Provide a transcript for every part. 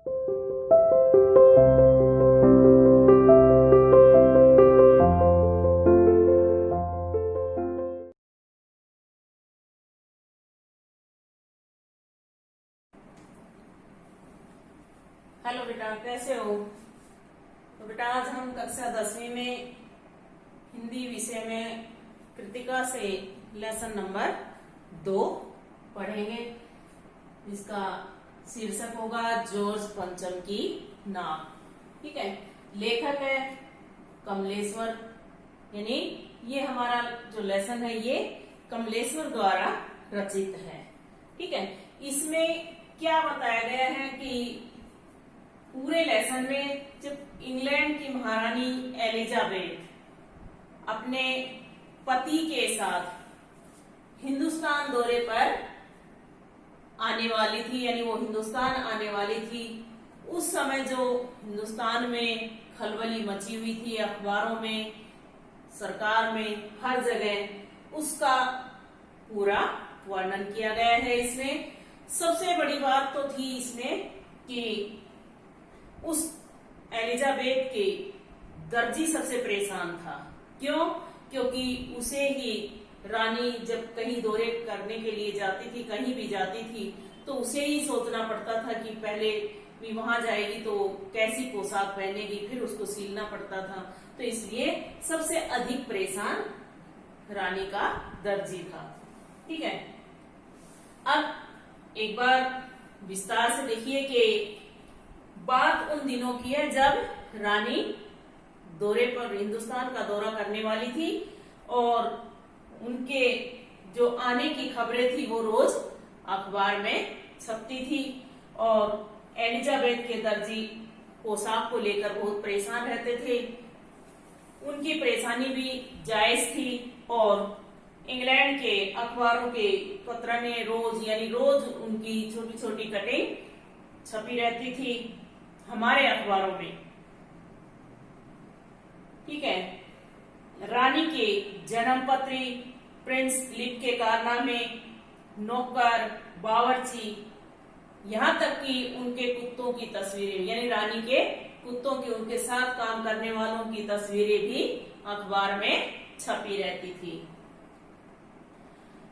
Hello बेटा, कैसे हो? तो बेटा आज हम कक्षा 10वीं में हिंदी विषय में कृतिका से लेसन नंबर 2 पढ़ेंगे, जिसका शीर्षक होगा जॉर्ज पंचम की नाव। ठीक है, लेखक है कमलेश्वर, यानी ये हमारा जो लेसन है ये कमलेश्वर द्वारा रचित है। ठीक है, इसमें क्या बताया गया है कि पूरे लेसन में जब इंग्लैंड की महारानी एलिजाबेथ अपने पति के साथ हिंदुस्तान दौरे पर आने वाली थी, यानी वो हिंदुस्तान आने वाली थी, उस समय जो हिंदुस्तान में खलबली मची हुई थी, अखबारों में, सरकार में, हर जगह उसका पूरा वर्णन किया गया है इसमें। सबसे बड़ी बात तो थी इसमें कि उस एलिजाबेथ के दर्जी सबसे परेशान था। क्यों? क्योंकि उसे ही रानी जब कहीं दौरे करने के लिए जाती थी, कहीं भी जाती थी, तो उसे ही सोचना पड़ता था कि पहले भी वहां जाएगी तो कैसी पोशाक पहनेगी, फिर उसको सिलना पड़ता था। तो इसलिए सबसे अधिक परेशान रानी का दर्जी था। ठीक है, अब एक बार विस्तार से देखिए कि बात उन दिनों की है जब रानी दौरे पर, हिंदुस्तान का दौरा करने वाली थी, और उनके जो आने की खबरें थी वो रोज अखबार में छपती थी, और एलिजाबेथ के दर्जी पोशाक को लेकर बहुत परेशान रहते थे। उनकी परेशानी भी जायज थी, और इंग्लैंड के अखबारों के पत्रने रोज, यानी रोज उनकी छोटी छोटी कटिंग छपी रहती थी हमारे अखबारों में। ठीक है, रानी के जन्म पत्री, प्रिंस फिलिप के कारनामे, नौकर, बावर्ची, यहाँ तक कि उनके कुत्तों की तस्वीरें, यानी रानी के कुत्तों की, उनके साथ काम करने वालों की तस्वीरें भी अखबार में छपी रहती थी।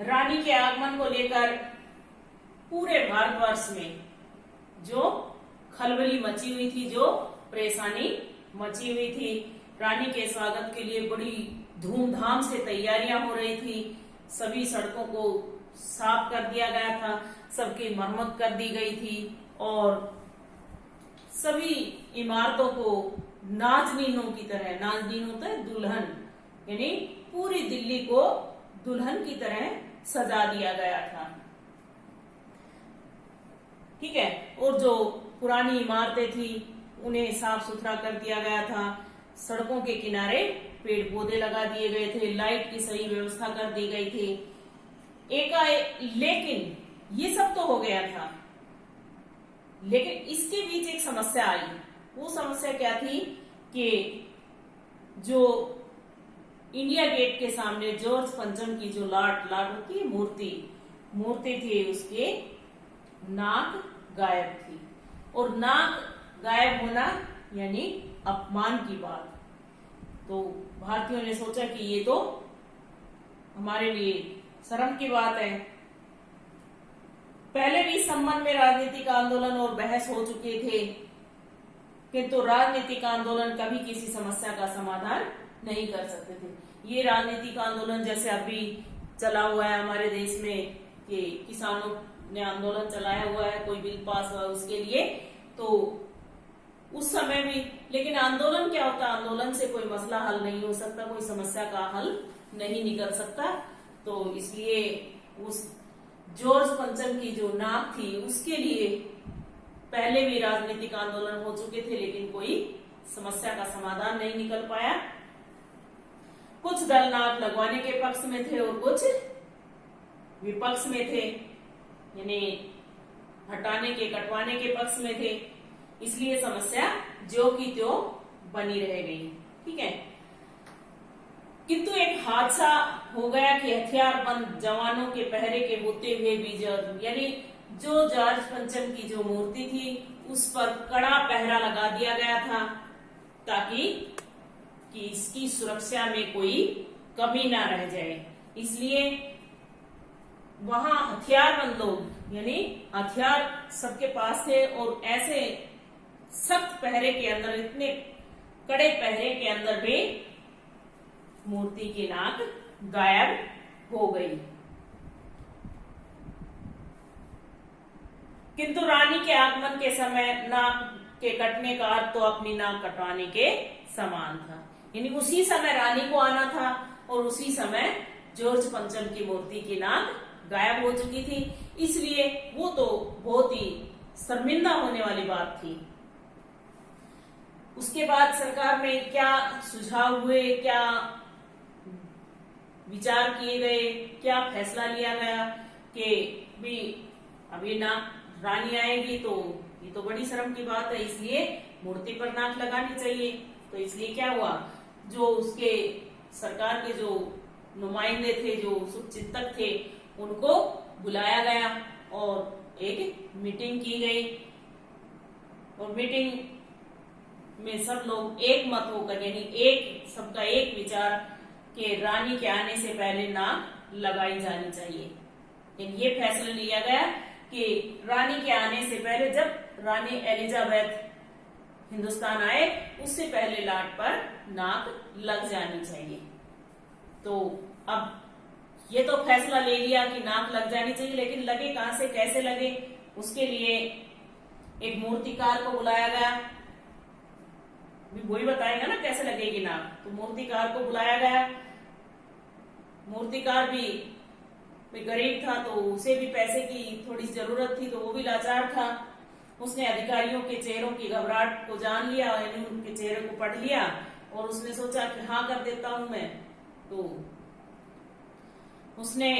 रानी के आगमन को लेकर पूरे भारतवर्ष में जो खलबली मची हुई थी, जो परेशानी मची हुई थी, रानी के स्वागत के लिए बड़ी धूमधाम से तैयारियां हो रही थी। सभी सड़कों को साफ कर दिया गया था, सबकी मरम्मत कर दी गई थी, और सभी इमारतों को नाजनीनों की तरह, नाजनीन होता है दुल्हन, यानी पूरी दिल्ली को दुल्हन की तरह सजा दिया गया था। ठीक है, और जो पुरानी इमारतें थी उन्हें साफ सुथरा कर दिया गया था, सड़कों के किनारे पेड़ पौधे लगा दिए गए थे, लाइट की सही व्यवस्था कर दी गई थी। लेकिन ये सब तो हो गया था, लेकिन इसके बीच एक समस्या आई। वो समस्या क्या थी कि जो इंडिया गेट के सामने जॉर्ज पंचम की जो लाट की मूर्ति थी, उसके नाक गायब थी, और नाक गायब होना यानी अपमान की बात। तो भारतीयों ने सोचा कि ये तो हमारे लिए शर्म की बात है। पहले भी इस संबंध में राजनीतिक आंदोलन और बहस हो चुके थे, किंतु राजनीतिक आंदोलन कभी किसी समस्या का समाधान नहीं कर सकते थे। ये राजनीतिक आंदोलन जैसे अभी चला हुआ है हमारे देश में कि किसानों ने आंदोलन चलाया हुआ है, कोई बिल पास हुआ उसके लिए, तो उस समय भी, लेकिन आंदोलन क्या होता है, आंदोलन से कोई मसला हल नहीं हो सकता, कोई समस्या का हल नहीं निकल सकता। तो इसलिए उस जॉर्ज पंचम की जो नाक थी उसके लिए पहले भी राजनीतिक आंदोलन हो चुके थे, लेकिन कोई समस्या का समाधान नहीं निकल पाया। कुछ दल नाक लगवाने के पक्ष में थे और कुछ विपक्ष में थे, यानी हटाने के, कटवाने के पक्ष में थे। इसलिए समस्या जो की त्यों बनी रह गई। ठीक है, किंतु एक हादसा हो गया कि हथियारबंद जवानों के पहरे के होते हुए भी, यानी जो जॉर्ज पंचम की जो मूर्ति थी उस पर कड़ा पहरा लगा दिया गया था ताकि इसकी सुरक्षा में कोई कमी ना रह जाए। इसलिए वहां हथियारबंद लोग यानी हथियार सबके पास थे और ऐसे सख्त पहरे के अंदर, इतने कड़े पहरे के अंदर भी मूर्ति की नाक गायब हो गई। किंतु रानी के आगमन के समय नाक के कटने का अर्थ तो अपनी नाक कटवाने के समान था, यानी उसी समय रानी को आना था और उसी समय जॉर्ज पंचम की मूर्ति की नाक गायब हो चुकी थी। इसलिए वो तो बहुत ही शर्मिंदा होने वाली बात थी। उसके बाद सरकार में क्या सुझाव हुए, क्या विचार किए गए, क्या फैसला लिया गया कि भी अभी ना रानी आएगी तो ये तो बड़ी शर्म की बात है, इसलिए मूर्ति पर नाक लगानी चाहिए। तो इसलिए क्या हुआ, जो उसके सरकार के जो नुमाइंदे थे, जो शुभचिंतक थे, उनको बुलाया गया और एक मीटिंग की गई और मीटिंग में सब लोग एक मत होकर, यानी एक सबका एक विचार कि रानी के आने से पहले नाक लगाई जानी चाहिए। ये फैसला लिया गया कि रानी के आने से पहले, जब रानी एलिजाबेथ हिंदुस्तान आए उससे पहले लाट पर नाक लग जानी चाहिए। तो अब ये तो फैसला ले लिया कि नाक लग जानी चाहिए, लेकिन लगे कहां से, कैसे लगे, उसके लिए एक मूर्तिकार को बुलाया गया। वही बताएगा ना कैसे लगेगी नाक। तो मूर्तिकार को बुलाया गया। मूर्तिकार भी गरीब था, तो उसे भी पैसे की थोड़ी जरूरत थी, तो वो भी लाचार था। उसने अधिकारियों के चेहरों की घबराहट को जान लिया, यानी उनके चेहरे को पढ़ लिया और उसने सोचा कि हाँ कर देता हूं मैं। तो उसने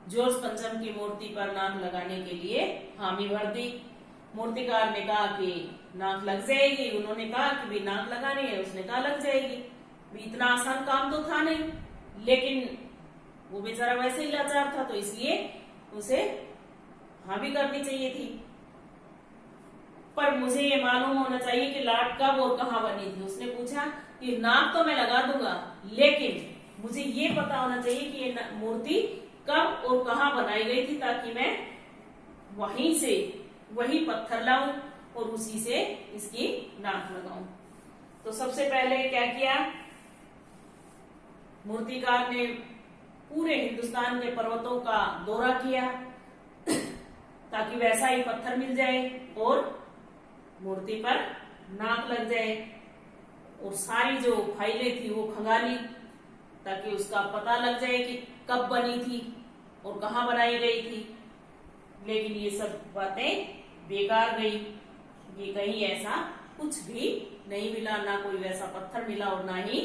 जॉर्ज पंचम की मूर्ति पर नाक लगाने के लिए हामी भर दी। मूर्तिकार ने कहा कि नाक लग जाएगी, उन्होंने कहा कि भी नाक लगानी है, उसने कहा लग जाएगी। भी इतना आसान काम तो था नहीं, लेकिन वो बेचारा वैसे ही लाचार था, तो इसलिए उसे हाँ भी करनी चाहिए थी। पर मुझे ये मालूम होना चाहिए कि लाट कब और कहां बनी थी। उसने पूछा कि नाक तो मैं लगा दूंगा, लेकिन मुझे ये पता होना चाहिए कि ये मूर्ति कब और कहां बनाई गई थी, ताकि मैं वहीं से वही पत्थर लाऊं और उसी से इसकी नाक लगाऊं। तो सबसे पहले क्या किया, मूर्तिकार ने पूरे हिंदुस्तान के पर्वतों का दौरा किया ताकि वैसा ही पत्थर मिल जाए और मूर्ति पर नाक लग जाए। और सारी जो फाइलें थी वो खंगाली ताकि उसका पता लग जाए कि कब बनी थी और कहां बनाई गई थी। लेकिन ये सब बातें बेकार गई। ये कहीं ऐसा कुछ भी नहीं मिला, ना कोई वैसा पत्थर मिला और ना ही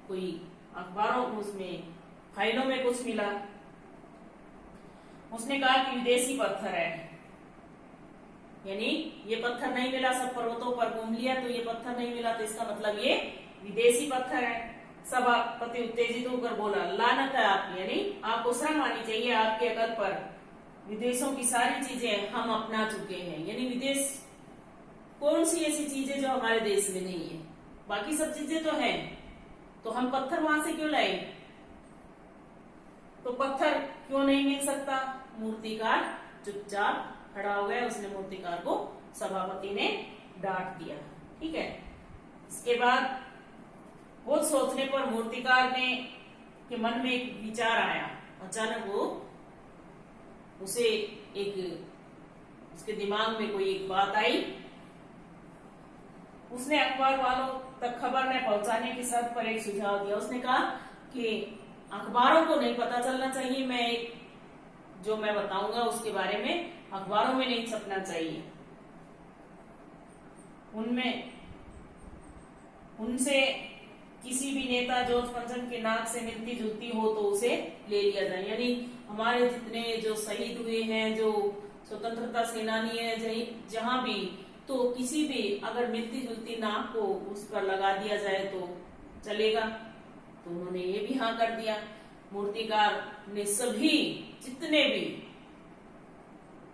कोई अखबारों उसमें फाइलों में कुछ मिला। उसने कहा कि विदेशी पत्थर है, यानी ये पत्थर नहीं मिला। सब पर्वतों पर घूम लिया तो ये पत्थर नहीं मिला, तो इसका मतलब ये विदेशी पत्थर है। सभापति उत्तेजित होकर बोला, लानत है आपकी, यानी आपको शर्म आनी चाहिए आपके अकल पर। विदेशों की सारी चीजें हम अपना चुके हैं, यानी विदेश कौन सी ऐसी चीजें जो हमारे देश में नहीं है, बाकी सब चीजें तो हैं, तो हम पत्थर वहां से क्यों लाए। तो पत्थर क्यों नहीं मिल सकता। मूर्तिकार चुपचाप खड़ा हो गया। उसने मूर्तिकार को सभापति ने डांट दिया। ठीक है। इसके बाद बहुत सोचने पर मूर्तिकार ने के मन में एक विचार आया। अचानक वो उसे एक उसके दिमाग में कोई एक बात आई। उसने अखबार वालों तक खबर ने पहुंचाने की शर्त पर एक सुझाव दिया। उसने कहा कि अखबारों को नहीं पता चलना चाहिए, मैं जो मैं बताऊंगा उसके बारे में अखबारों में नहीं छपना चाहिए। उनसे किसी भी नेता जॉर्ज पंचम के नाक से मिलती जुलती हो तो उसे ले लिया जाए। यानी हमारे जितने जो शहीद हुए हैं, जो स्वतंत्रता सेनानी है, जहां भी, तो किसी भी अगर मिलती जुलती नाक को उस पर लगा दिया जाए तो चलेगा। तो उन्होंने ये भी हाँ कर दिया। मूर्तिकार ने सभी जितने भी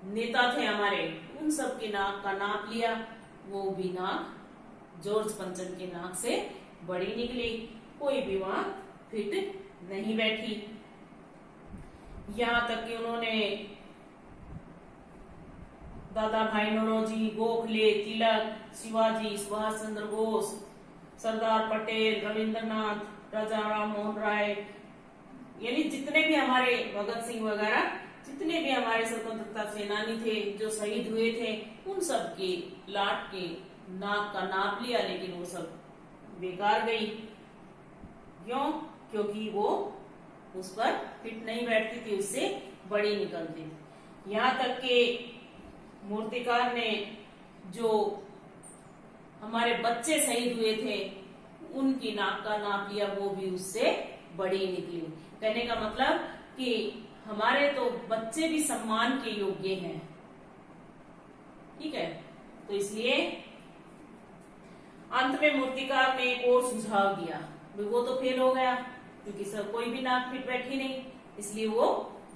नेता थे हमारे, उन सब के नाक का नाप लिया, वो भी नाक जॉर्ज पंचम के नाक से बड़ी निकली, कोई भी वहां फिट नहीं बैठी। यहां तक कि उन्होंने दादा भाई नौरोजी, गोखले, तिलक, शिवाजी, सुभाष चंद्र बोस, सरदार पटेल, रविंद्रनाथ, राजा राम मोहन राय, यानी जितने भी हमारे भगत सिंह वगैरह जितने भी हमारे स्वतंत्रता सेनानी थे जो शहीद हुए थे, उन सब के लाट के नाक का नाप लिया, लेकिन वो सब बेकार गई। क्यों? क्योंकि वो उस पर फिट नहीं बैठती थी, उससे बड़ी निकलती थी। यहाँ तक के मूर्तिकार ने जो हमारे बच्चे शहीद हुए थे उनकी नाक का नाप लिया, वो भी उससे बड़ी निकली। कहने का मतलब कि हमारे तो बच्चे भी सम्मान के योग्य हैं, ठीक है। तो इसलिए अंत में मूर्तिकार ने एक और सुझाव दिया, वो तो फेल हो गया क्योंकि सब कोई भी नाक फिट बैठी नहीं, इसलिए वो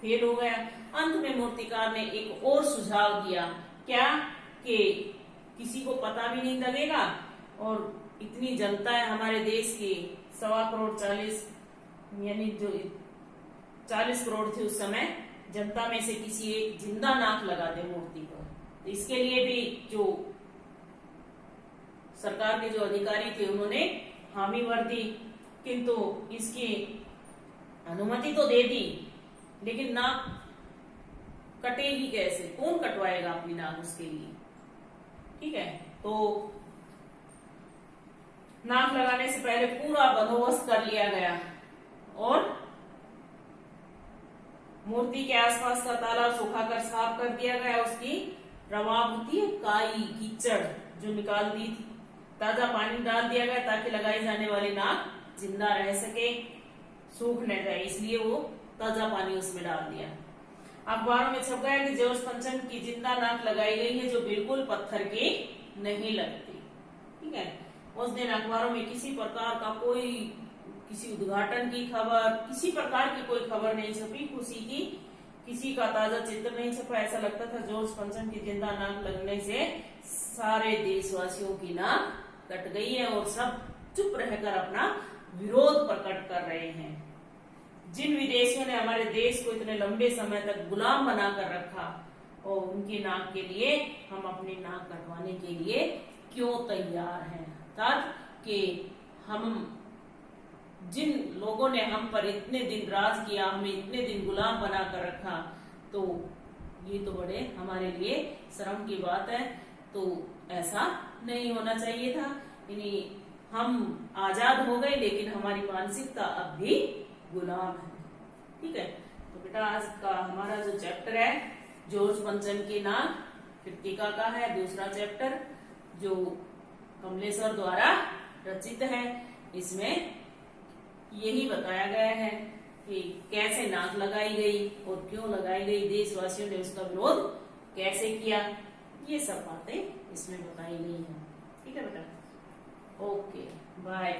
फेल हो गया। अंत में मूर्तिकार ने एक और सुझाव दिया, क्या कि किसी को पता भी नहीं लगेगा और इतनी जनता है हमारे देश की, 1.25 करोड़ 40 यानी जो 40 करोड़ थे उस समय, जनता में से किसी एक जिंदा नाक लगा दे मूर्ति पर। तो इसके लिए भी जो सरकार के जो अधिकारी थे उन्होंने हामी भर दी, किंतु इसकी अनुमति तो दे दी, लेकिन नाक कटेगी कैसे? कौन कटवाएगा अपनी नाक उसके लिए? ठीक है। तो नाक लगाने से पहले पूरा बंदोबस्त कर लिया गया और मूर्ति के आसपास का तालाब सुखाकर साफ कर दिया गया, उसकी रवाब होती है काई कीचड़ जो निकाल दी थी, ताजा पानी डाल दिया गया ताकि लगाई जाने वाली नाक जिंदा रह सके, सूख न जाए, इसलिए वो ताजा पानी उसमें डाल दिया। अखबारों में छप गया कि जॉर्ज पंचम की जिंदा नाक लगाई गई है जो बिल्कुल पत्थर की नहीं लगती, ठीक है। उस दिन अखबारों में किसी प्रकार का कोई, किसी उद्घाटन की खबर, किसी प्रकार की कोई खबर नहीं छपी, किसी का ताजा चित्र नहीं छपा। ऐसा लगता था जॉर्ज पंचम की जिंदा नाक लगने से सारे देशवासियों की नाक कट गई है और सब चुप रहकर अपना विरोध प्रकट कर रहे हैं। जिन विदेशियों ने हमारे देश को इतने लंबे समय तक गुलाम बनाकर रखा और उनकी नाक के लिए हम अपनी नाक कटवाने के लिए क्यों तैयार हैं? अर्थात कि हम जिन लोगों ने हम पर इतने दिन राज किया, हमें इतने दिन गुलाम बनाकर रखा, तो ये तो बड़े हमारे लिए शर्म की बात है। तो ऐसा नहीं होना चाहिए था, यानी हम आजाद हो गए लेकिन हमारी मानसिकता अब भी गुलाम है, ठीक है। तो बेटा आज का हमारा जो चैप्टर है जॉर्ज पंचम की नाक कृतिका का है, दूसरा चैप्टर जो कमलेश्वर द्वारा रचित है, इसमें यही बताया गया है कि कैसे नाक लगाई गई और क्यों लगाई गई, देशवासियों ने उसका विरोध कैसे किया, ये सब बातें इसमें बताई गई हैं, ठीक है बेटा। Okay bye.